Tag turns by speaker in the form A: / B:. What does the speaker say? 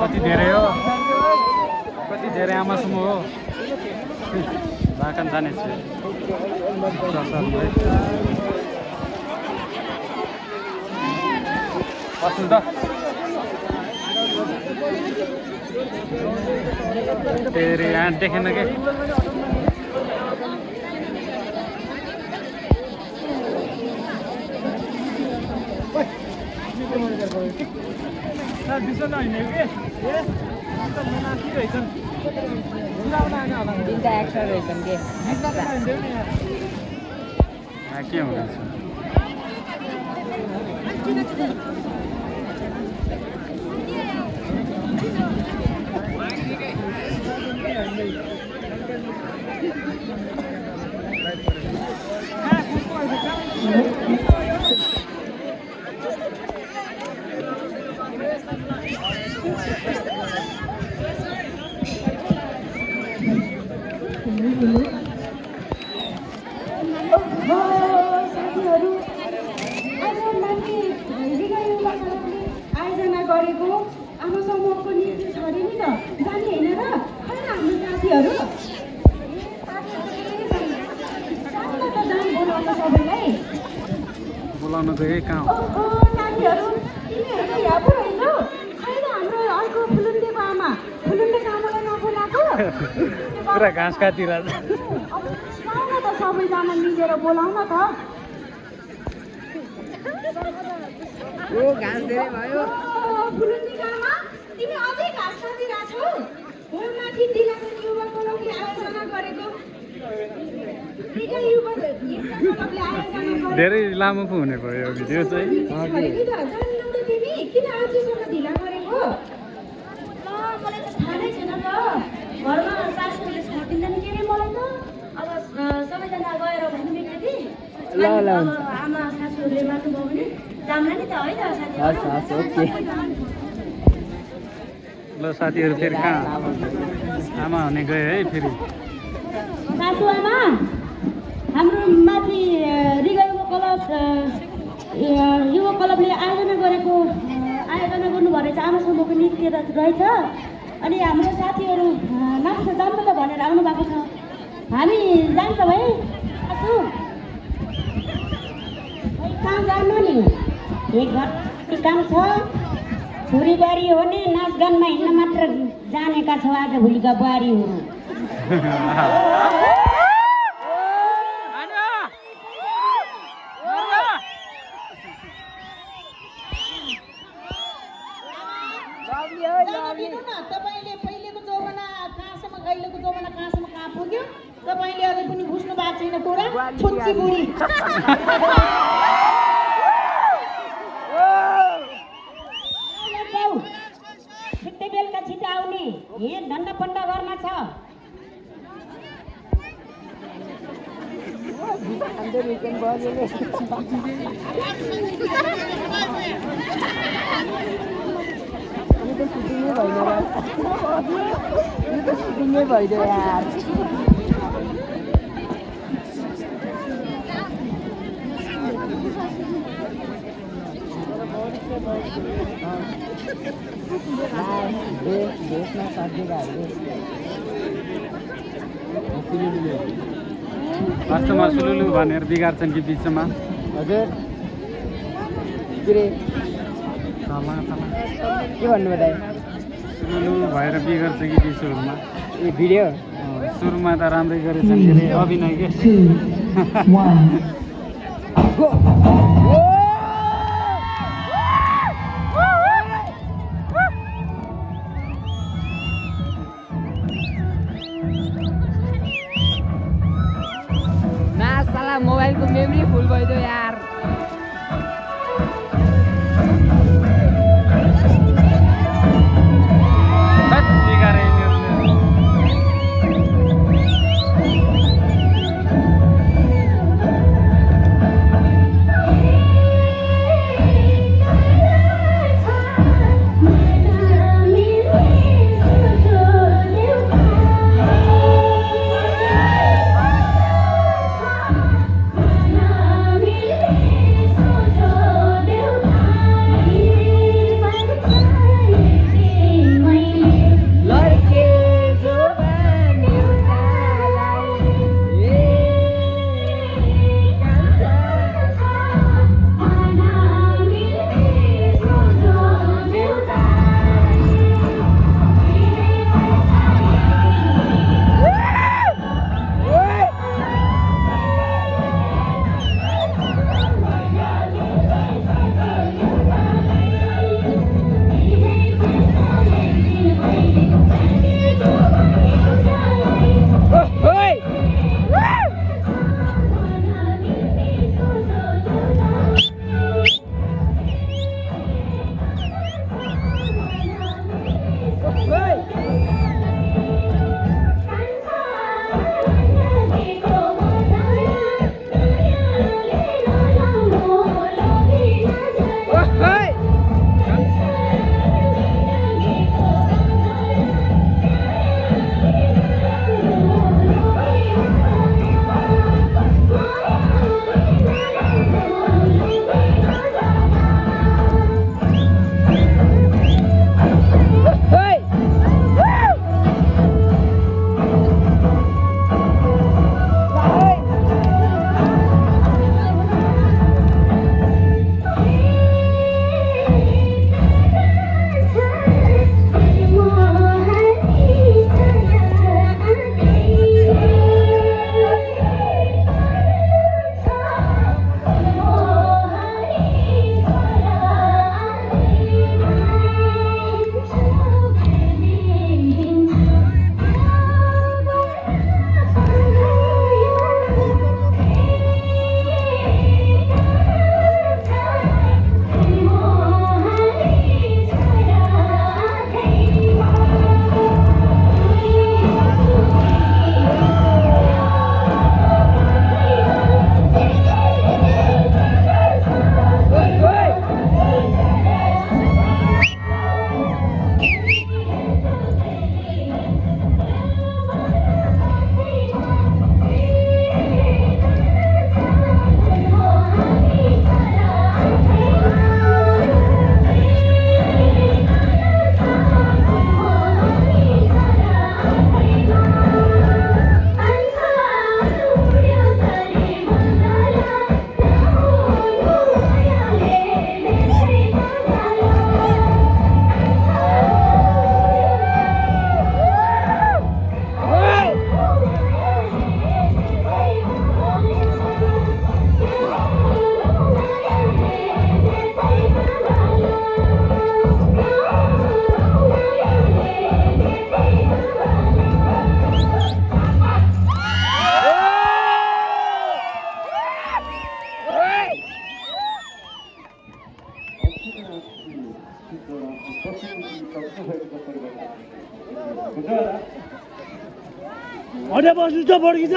A: कति धेरै हो कति धेरै आमासम्म हो भाकान जाने छु बस्नु त तेरे यहाँ देखेन के के हुँदैछ
B: आयोजना गरेको आमा समूहको नीति छ अरे नि त जाने होइन र खै हाम्रो साथीहरू सबैलाई
A: बोलाउन त यही कहाँ
B: साथीहरू तिमीहरू यहाँ पो रहेछ खैर हाम्रो अर्को फुलुन्डेको आमा फुलुन्डेको आमालाई नबोलाएको
A: पुरा घाँस काटिरहेछ
B: त सबैजना मिलेर बोलाउन त
C: घाँस धेरै भयो
B: फुलुन्डेको आमा तिमी अझै घाँस काटिरहेछौ माथि दिलाको युवा क्लबले आयोजना गरेको
A: धेरै लामो पो हुने भयो यो भिडियो चाहिँ
B: किन आजसम्म ढिला गरेको मलाई त थाहा नै छैन त घरमा सासूले छाटिँदैन के अरे मलाई त अब सबैजना गएर भन्नु बित्तिकै आमा सासूहरूले मार्नुभयो भने जाम्ला नि त है त साथी
A: ल साथीहरू फेरि कहाँ आमा हुने गए है फेरि
B: सासू आमा हाम्रो माथि रिगा युवा क्लबले आयोजना गर्नुभएको रहेछ आमा समूहको नृत्य रहेछ अनि हाम्रो साथीहरू नाच्न जान्छ त भनेर आउनु भएको छ हामी जान्छौँ है सासू कहाँ जानु नि एक घर काम छ छोरी बुहारी हो नि नाचगानमा हिँड्न मात्र जानेका छौँ आजभोलिका बुहारीहरू तपाईँले पहिलेको जमाना कहाँसम्म गहिलेको जमाना कहाँसम्म कहाँ पुग्यो तपाईँले अझै पनि बुझ्नु भएको छैन कुरा छुच्ची बुढी छिट्टै बेलुका छिटो आउने यहाँ धन्दा पन्डा गर्न छ
C: सुटिङै भइदियो यार देशमा
A: वास्तवमा सुलुलु भनेर बिगार्छन् कि बिचमा
C: हजुर के भन्नु दाइ
A: सुलुलु भएर बिगार्छ कि सुरुमा
C: ए भिडियो
A: सुरुमा त राम्रै गरेछन् के अरे अभिनय के
C: मोबाइलको मेमोरी फुल भइदियो यार
D: अझै बस्नु त बड्की छ